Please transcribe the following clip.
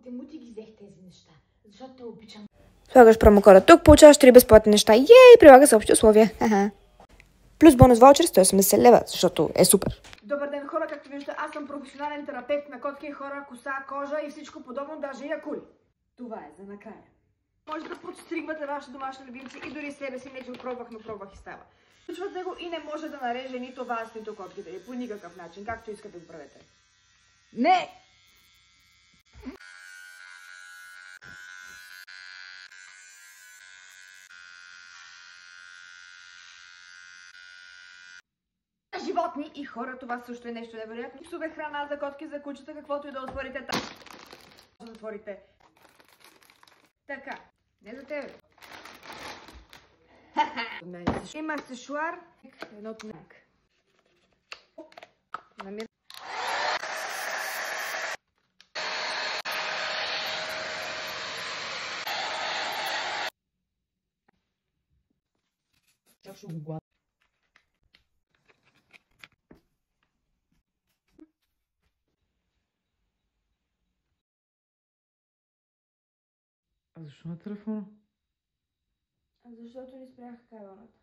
Те му ти ги взех тези неща, защото те обичам. Слагаш промокода тук, получаваш 3 безплатни неща. Ей, прилага се общи условия. Плюс бонус ваучер 180 лева, защото е супер. Добър ден, хора, както виждате, аз съм професионален терапевт на котки, хора, коса, кожа и всичко подобно, даже и акули. Това е за накрая. Може да подстригвате вашите домашни любимци и дори себе си, не че го пробвах, но пробвах и става. Включвате го и не може да нареже нито вас, нито котките, по никакъв начин, както искате го правете. Не! Животни и хора, това също е нещо невероятно. Псове, храна за котки, за кучета, каквото и да отворите там. Затворите. Така, не за тебе. Има сешуар, едно тунак. Намира. А защо на телефона? Защото ни спряха кабелната.